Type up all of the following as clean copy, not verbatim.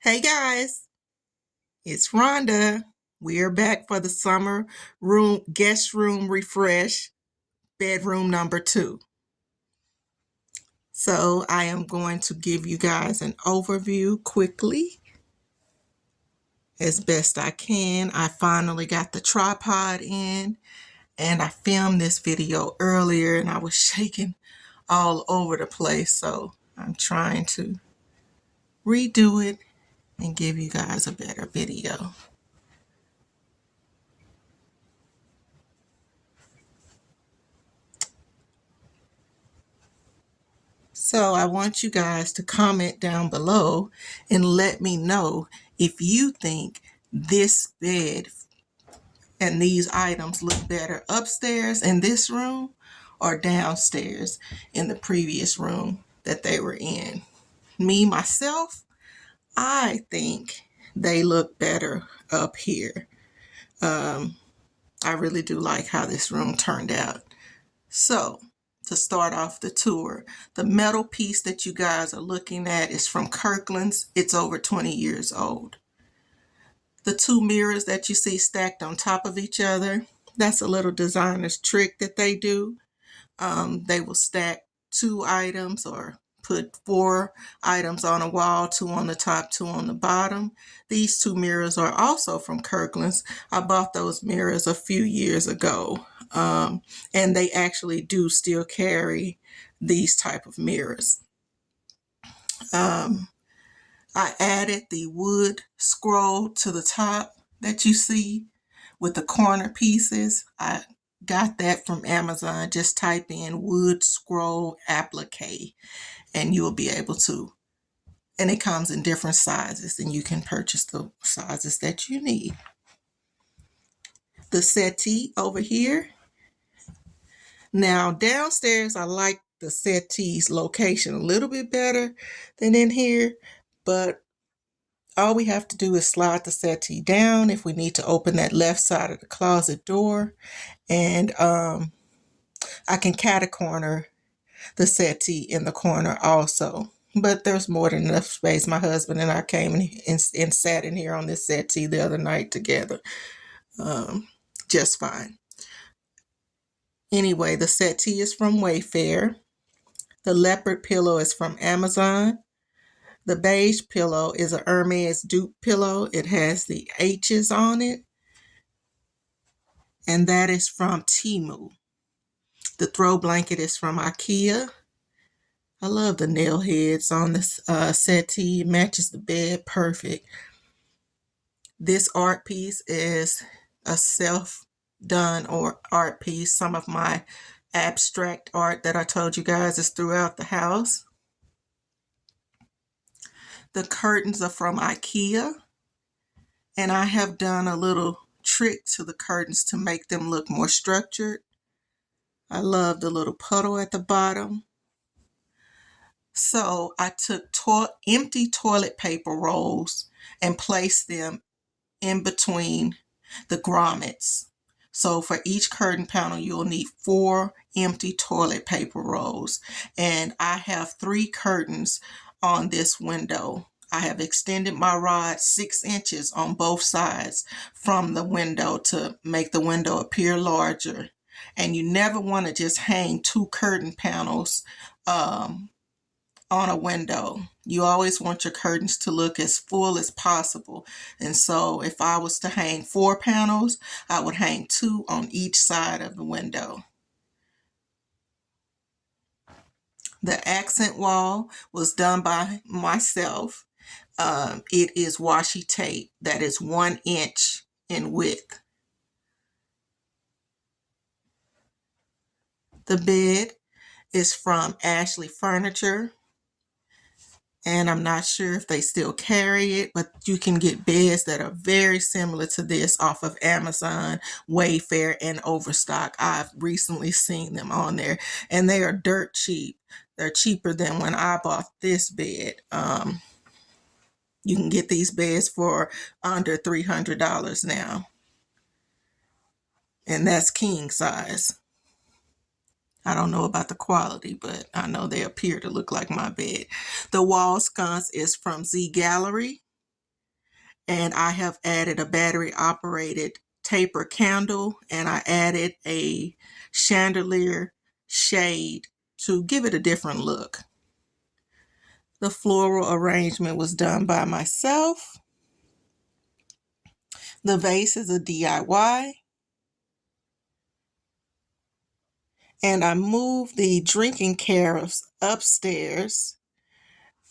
Hey guys, it's Rhonda. We are back for the summer room guest room refresh, bedroom number 2. So I am going to give you guys an overview quickly as best I can. I finally got the tripod in and I filmed this video earlier and I was shaking all over the place. So I'm trying to redo it and give you guys a better video. So I want you guys to comment down below and let me know if you think this bed and these items look better upstairs in this room or downstairs in the previous room that they were in. Me, myself, I think they look better up here. I really do like how this room turned out. So, to start off the tour, the metal piece that you guys are looking at is from Kirkland's. It's over 20 years old. The 2 mirrors that you see stacked on top of each other, that's a little designer's trick that they do. They will stack 2 items or put 4 items on a wall, 2 on the top, 2 on the bottom. These 2 mirrors are also from Kirkland's. I bought those mirrors a few years ago, and they actually do still carry these type of mirrors. I added the wood scroll to the top that you see with the corner pieces. I got that from Amazon. Just type in wood scroll applique and you'll be able to. And it comes in different sizes and you can purchase the sizes that you need. The settee over here. Now downstairs, I like the settee's location a little bit better than in here, but all we have to do is slide the settee down if we need to open that left side of the closet door. And I can cat-a-corner the settee in the corner also. But there's more than enough space. My husband and I came and sat in here on this settee the other night together. Just fine. Anyway, the settee is from Wayfair. The leopard pillow is from Amazon. The beige pillow is a Hermes dupe pillow. It has the H's on it. And that is from Temu. The throw blanket is from IKEA. I love the nail heads on this settee. It matches the bed perfect. This art piece is a self-done or art piece. Some of my abstract art that I told you guys is throughout the house. The curtains are from IKEA. And I have done a little trick to the curtains to make them look more structured. I love the little puddle at the bottom. So I took empty toilet paper rolls and placed them in between the grommets. So for each curtain panel, you'll need 4 empty toilet paper rolls. And I have 3 curtains on this window. I have extended my rod 6 inches on both sides from the window to make the window appear larger. And you never want to just hang 2 curtain panels on a window. You always want your curtains to look as full as possible. And so if I was to hang 4 panels, I would hang 2 on each side of the window. The accent wall was done by myself. It is washi tape that is 1 inch in width. The bed is from Ashley Furniture. And I'm not sure if they still carry it, but you can get beds that are very similar to this off of Amazon, Wayfair, and Overstock. I've recently seen them on there, and they are dirt cheap. They're cheaper than when I bought this bed. You can get these beds for under $300 now, and that's king size. I don't know about the quality, but I know they appear to look like my bed. The wall sconce is from Z Gallery. And I have added a battery operated taper candle, and I added a chandelier shade to give it a different look. The floral arrangement was done by myself. The vase is a DIY. And I moved the drinking carafes upstairs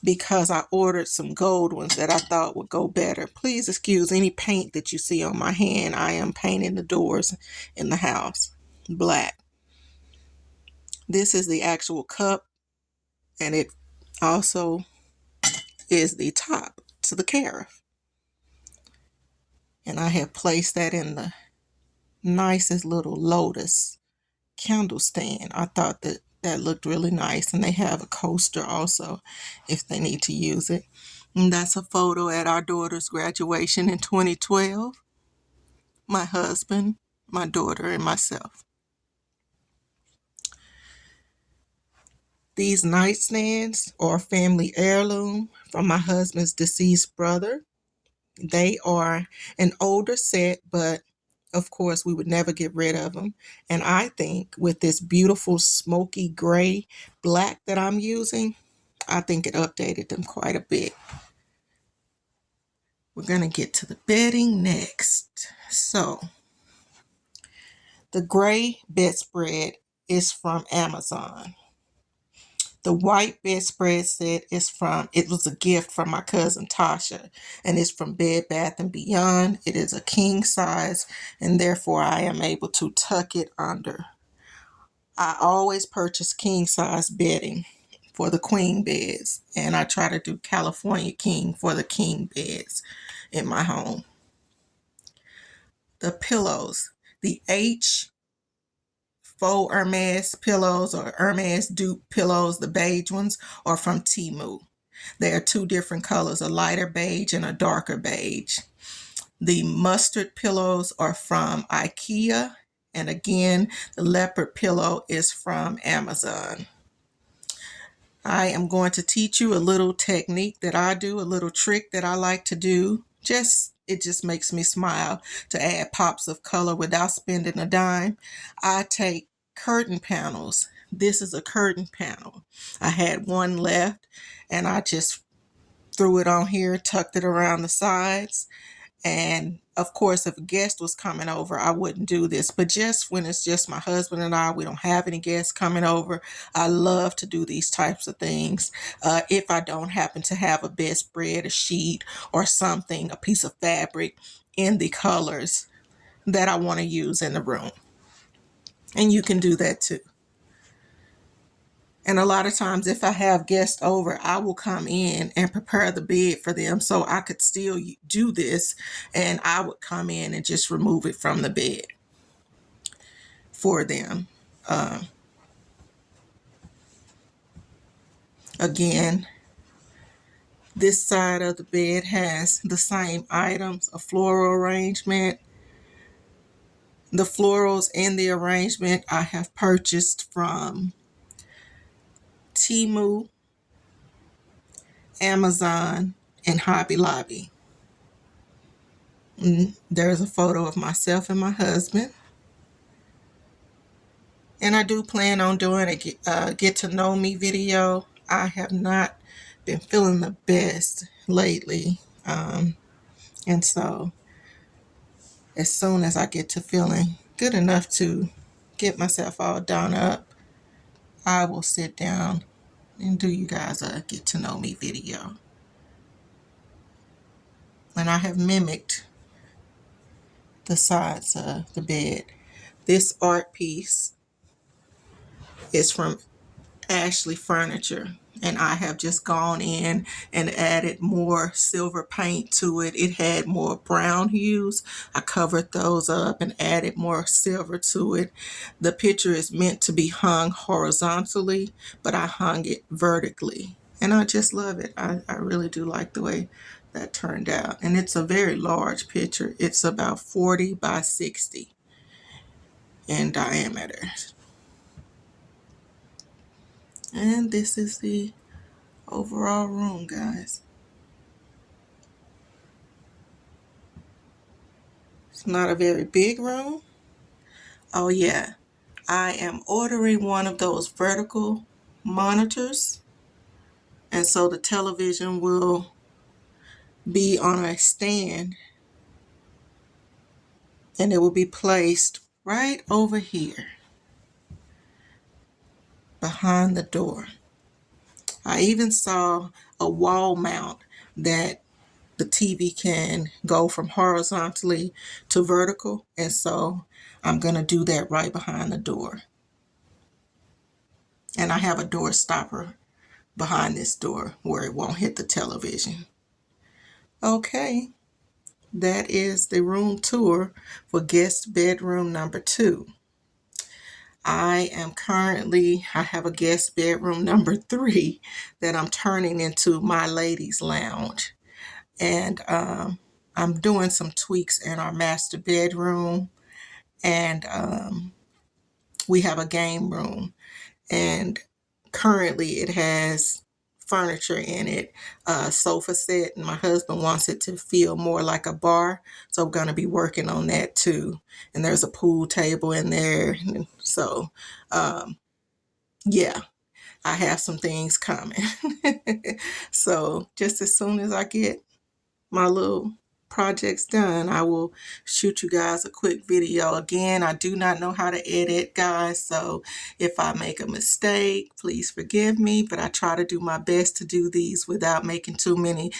because I ordered some gold ones that I thought would go better. Please excuse any paint that you see on my hand. I am painting the doors in the house black. This is the actual cup, and it also is the top to the carafe. And I have placed that in the nicest little lotus candle stand. I thought that that looked really nice, and they have a coaster also if they need to use it. And that's a photo at our daughter's graduation in 2012. My husband, my daughter, and myself. These nightstands are a family heirloom from my husband's deceased brother. They are an older set, but of course we would never get rid of them. And I think with this beautiful smoky gray black that I'm using, I think it updated them quite a bit. We're going to get to the bedding next. So the gray bedspread is from Amazon. The white bedspread set is it was a gift from my cousin Tasha, and it's from Bed Bath & Beyond. It is a king size, and therefore I am able to tuck it under. I always purchase king size bedding for the queen beds, and I try to do California king for the king beds in my home. The pillows, the H faux Hermes pillows or Hermes dupe pillows, the beige ones, are from Temu. They are two different colors, a lighter beige and a darker beige. The mustard pillows are from IKEA, and again, the leopard pillow is from Amazon. I am going to teach you a little technique that I do, a little trick that I like to do. It just makes me smile to add pops of color without spending a dime. I take curtain panels. This is a curtain panel. I had one left, and I just threw it on here, tucked it around the sides. And of course, if a guest was coming over, I wouldn't do this. But just when it's just my husband and I, we don't have any guests coming over, I love to do these types of things. If I don't happen to have a bedspread, a sheet, or something, a piece of fabric in the colors that I want to use in the room. And you can do that too. And a lot of times, if I have guests over, I will come in and prepare the bed for them so I could still do this. And I would come in and just remove it from the bed for them. Again, this side of the bed has the same items, a floral arrangement. The florals in the arrangement I have purchased from Temu, Amazon, and Hobby Lobby. There's a photo of myself and my husband. And I do plan on doing a get to know me video. I have not been feeling the best lately. And so as soon as I get to feeling good enough to get myself all done up, I will sit down and do you guys a get to know me video. And I have mimicked the sides of the bed. This art piece is from Ashley Furniture, and I have just gone in and added more silver paint to it. It had more brown hues. I covered those up and added more silver to it. The picture is meant to be hung horizontally, but I hung it vertically, and I just love it. I really do like the way that turned out, and it's a very large picture. It's about 40 by 60 in diameter. And this is the overall room, guys. It's not a very big room. Oh yeah, I am ordering one of those vertical monitors, and so the television will be on a stand and it will be placed right over here behind the door. I even saw a wall mount that the TV can go from horizontally to vertical, and so I'm going to do that right behind the door. And I have a door stopper behind this door where it won't hit the television. Okay, that is the room tour for guest bedroom number 2. I have a guest bedroom number 3 that I'm turning into my ladies' lounge. And I'm doing some tweaks in our master bedroom. And we have a game room. And currently it has furniture in it, a sofa set, and my husband wants it to feel more like a bar. So we're going to be working on that too. And there's a pool table in there. So, yeah, I have some things coming. So just as soon as I get my little projects done, I will shoot you guys a quick video. Again, I do not know how to edit, guys, so if I make a mistake, please forgive me, but I try to do my best to do these without making too many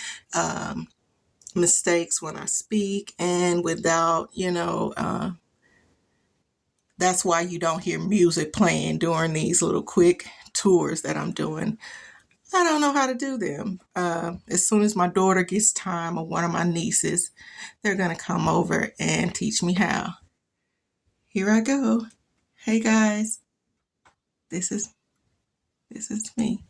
mistakes when I speak, and without, that's why you don't hear music playing during these little quick tours that I'm doing. I don't know how to do them. As soon as my daughter gets time, or one of my nieces, they're going to come over and teach me how. Here I go. Hey guys, this is me.